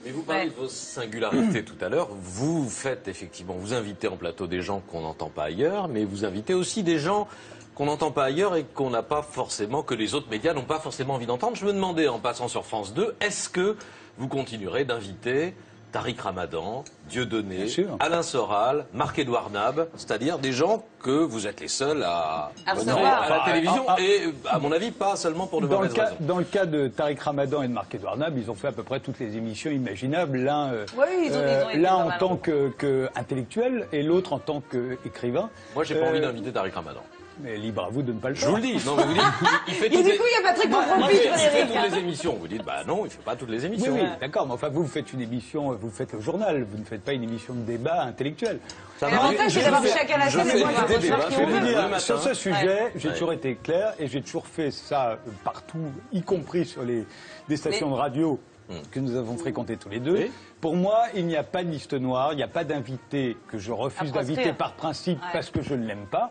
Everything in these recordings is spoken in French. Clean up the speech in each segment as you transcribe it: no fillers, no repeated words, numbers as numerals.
Mais vous parlez de vos singularités tout à l'heure. Vous faites effectivement, vous invitez en plateau des gens qu'on n'entend pas ailleurs, mais vous invitez aussi des gens qu'on n'entend pas ailleurs et qu'on n'a pas forcément, que les autres médias n'ont pas forcément envie d'entendre. Je me demandais, en passant sur France 2, est-ce que vous continuerez d'inviter Tariq Ramadan, Dieudonné, Alain Soral, Marc-Édouard Nab, c'est-à-dire des gens que vous êtes les seuls à la télévision et, à mon avis, pas seulement pour de mauvaises raisons. Dans le cas de Tariq Ramadan et de Marc-Édouard Nab, ils ont fait à peu près toutes les émissions imaginables, l'un en tant qu'intellectuel et l'autre en tant qu'écrivain. Moi, j'ai pas envie d'inviter Tariq Ramadan. Mais libre à vous de ne pas le faire. Je vous le dis. Non, mais vous dites, il fait Et du coup, il y a Patrick Pompidou. Il fait toutes les émissions. Vous dites, bah non, il fait pas toutes les émissions. Oui, d'accord. Mais enfin, vous faites une émission, vous faites le journal. Vous ne faites pas une émission de débat intellectuel. L'avantage, c'est d'avoir chacun la scène et moi, je vais sur ce sujet, j'ai toujours été clair et j'ai toujours fait ça partout, y compris sur des stations de radio que nous avons fréquentées tous les deux. Oui. Pour moi, il n'y a pas de liste noire, il n'y a pas d'invité que je refuse d'inviter par principe parce que je ne l'aime pas.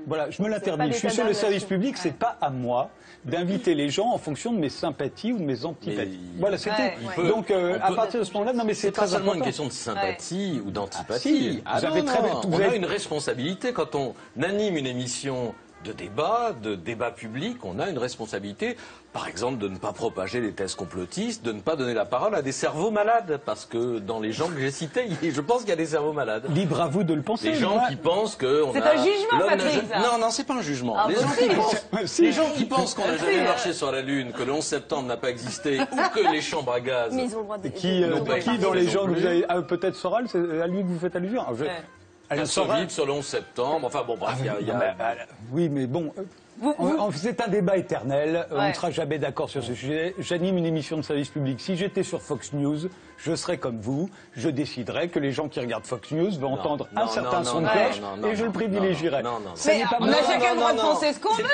Voilà, je me l'interdis. Je suis sur le service public, c'est pas à moi d'inviter les gens en fonction de mes sympathies ou de mes antipathies. Voilà, c'est tout. Donc, à partir de ce moment-là, non mais c'est très seulement important. une question de sympathie ou d'antipathie. Vous avez une responsabilité quand on anime une émission de débat public, on a une responsabilité, par exemple, de ne pas propager les thèses complotistes, de ne pas donner la parole à des cerveaux malades, parce que dans les gens que j'ai cités, je pense qu'il y a des cerveaux malades. Libre à vous de le penser. Les gens qui pensent que c'est un jugement, Patrick, ça. Non, c'est pas un jugement. Les gens qui pensent qu'on n'a jamais marché sur la Lune, que le 11 septembre n'a pas existé, ou que les chambres à gaz... Mais ils ont le droit de... Qui dans les gens que vous avez... peut-être Soral, c'est à lui que vous faites allusion. Soral sur le 11 septembre, enfin bon, bref, il y a... Oui, mais bon... C'est un débat éternel, on ne sera jamais d'accord sur ce sujet. J'anime une émission de service public. Si j'étais sur Fox News, je serais comme vous. Je déciderais que les gens qui regardent Fox News vont entendre un certain son de cloche et je le privilégierais. Mais on a chacun le droit de penser ce qu'on veut,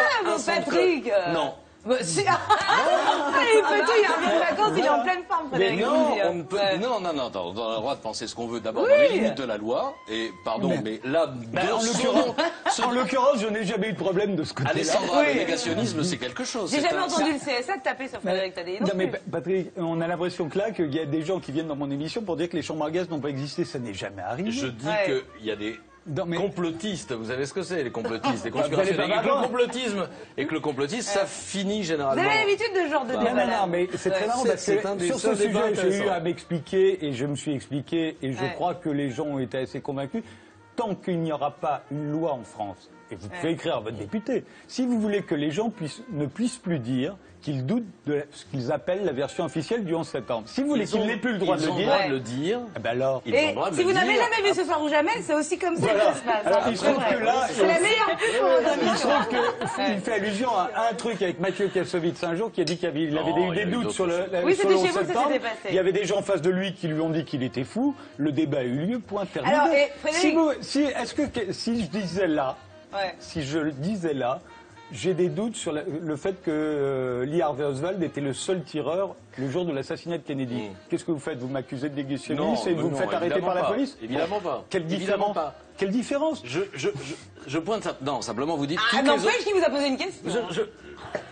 Patrick. Non. Si. Il peut tout, il revient de vacances, il est en pleine forme, Frédéric. Non, on a le droit de penser ce qu'on veut d'abord dans les limites de la loi. Et pardon, mais là, en l'occurrence, je n'ai jamais eu de problème de ce côté-là. Alessandra, le négationnisme, c'est quelque chose. J'ai jamais entendu le CSA taper sur Frédéric Tadei. Non, mais Patrick, on a l'impression que là, qu'il y a des gens qui viennent dans mon émission pour dire que les chambres à gaz n'ont pas existé. Ça n'est jamais arrivé. Je dis qu'il y a des complotistes, vous savez ce que c'est, les complotistes, les conspirationnistes, et que le complotisme, ça finit généralement. Vous avez l'habitude de ce genre de débat. Non, mais c'est très marrant parce que sur ce sujet, j'ai eu à m'expliquer et je me suis expliqué et je crois que les gens ont été assez convaincus. Tant qu'il n'y aura pas une loi en France, et vous pouvez écrire à votre député, si vous voulez que les gens ne puissent plus dire qu'ils doutent de ce qu'ils appellent la version officielle du 11 septembre. Si vous voulez qu'ils n'aient plus le droit de le dire, ben alors... Et si vous n'avez jamais vu Ce soir ou jamais, c'est aussi comme ça que ça se passe. Alors il se trouve que là... C'est la meilleure pub pour votre émission. Il se trouve qu'il fait allusion à un truc avec Mathieu Kassovitz un jour qui a dit qu'il avait eu des doutes sur le 11 septembre. Il y avait des gens en face de lui qui lui ont dit qu'il était fou. Le débat a eu lieu, point terminé. Alors, Frédéric... Si je disais là, si je le disais là, j'ai des doutes sur le fait que Lee Harvey Oswald était le seul tireur le jour de l'assassinat de Kennedy. Qu'est-ce que vous faites? Vous m'accusez de négationnisme et vous me faites arrêter par la police? Évidemment pas. Quelle différence? Quelle différence? Je pointe ça. Non, simplement vous dites... n'empêche qu'il vous a posé une question.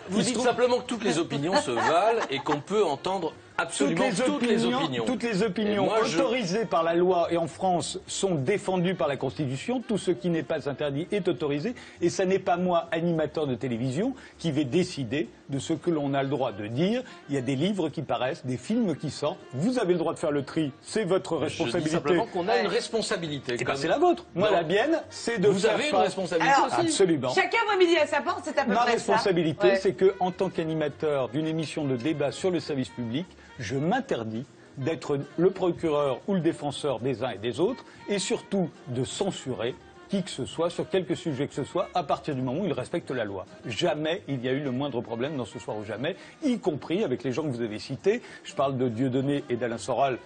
Vous dites simplement que toutes les opinions se valent et qu'on peut entendre absolument toutes les opinions. Toutes les opinions autorisées par la loi et en France sont défendues par la Constitution. Tout ce qui n'est pas interdit est autorisé. Et ce n'est pas moi, animateur de télévision, qui vais décider de ce que l'on a le droit de dire. Il y a des livres qui paraissent, des films qui sortent. Vous avez le droit de faire le tri. C'est votre responsabilité. Je dis simplement qu'on a une responsabilité. Et c'est la vôtre. Moi, la mienne, c'est de Vous avez une responsabilité aussi. Absolument. Chacun voit midi à sa porte, c'est à peu près ça. Ma responsabilité, c'est que, en tant qu'animateur d'une émission de débat sur le service public, je m'interdis d'être le procureur ou le défenseur des uns et des autres, et surtout de censurer qui que ce soit, sur quelque sujet que ce soit, à partir du moment où il respecte la loi. Jamais il y a eu le moindre problème dans Ce soir ou jamais, y compris avec les gens que vous avez cités. Je parle de Dieudonné et d'Alain Soral,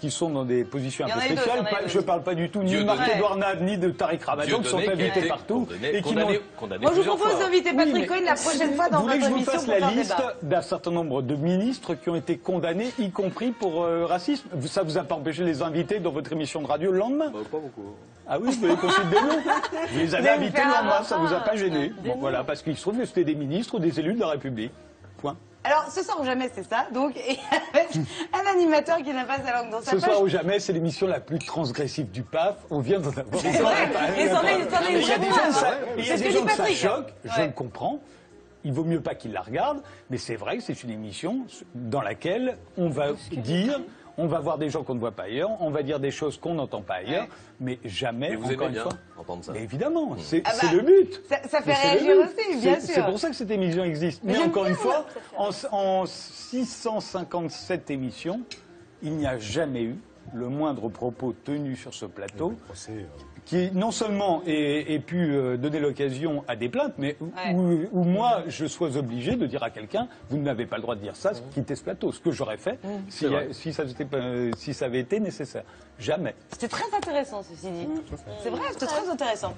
qui sont dans des positions un peu spéciales. Je ne parle pas du tout ni de Marc-Édouard Nab, ni de Tariq Ramadan, qui sont invités partout. Moi, je vous propose d'inviter Patrick Cohen la prochaine fois dans votre émission. Vous voulez que je vous fasse la liste d'un certain nombre de ministres qui ont été condamnés, y compris pour racisme? Ça vous a pas empêché de les inviter dans votre émission de radio le lendemain? Pas beaucoup. Ah oui, vous avez consulté des noms? Vous les avez invités le lendemain, ça vous a pas gêné? Bon, voilà, parce qu'il se trouve que c'était des ministres ou des élus de la République. Point. Alors, ce soir ou jamais, c'est ça. Donc, et avec un animateur qui n'a pas sa langue dans sa Ce poche. soir ou jamais, c'est l'émission la plus transgressive du PAF. On vient d'en avoir. C'est vrai. Mais c'en est Il y a des une gens, vraie ça, il y C'est a ce des que gens dit que ça Patrick. choque, je Ouais. le comprends. Il vaut mieux pas qu'ils la regardent, mais c'est vrai que c'est une émission dans laquelle on va dire, on va voir des gens qu'on ne voit pas ailleurs, on va dire des choses qu'on n'entend pas ailleurs, Ouais. mais jamais, Et vous encore aimez une bien fois. entendre ça. Mais évidemment, c'est Ah bah, c'est le but. ça fait Mais c'est le réagir but. aussi, bien C'est sûr. pour ça que cette émission existe. Mais j'aime encore bien, une fois, moi, en 657 émissions, il n'y a jamais eu le moindre propos tenu sur ce plateau qui non seulement ait pu donner l'occasion à des plaintes, mais Ouais. où moi je sois obligé de dire à quelqu'un vous n'avez pas le droit de dire ça, quittez ce plateau. Ce que j'aurais fait si ça avait été nécessaire. Jamais. C'était très intéressant, ceci dit. C'est vrai, c'était très intéressant.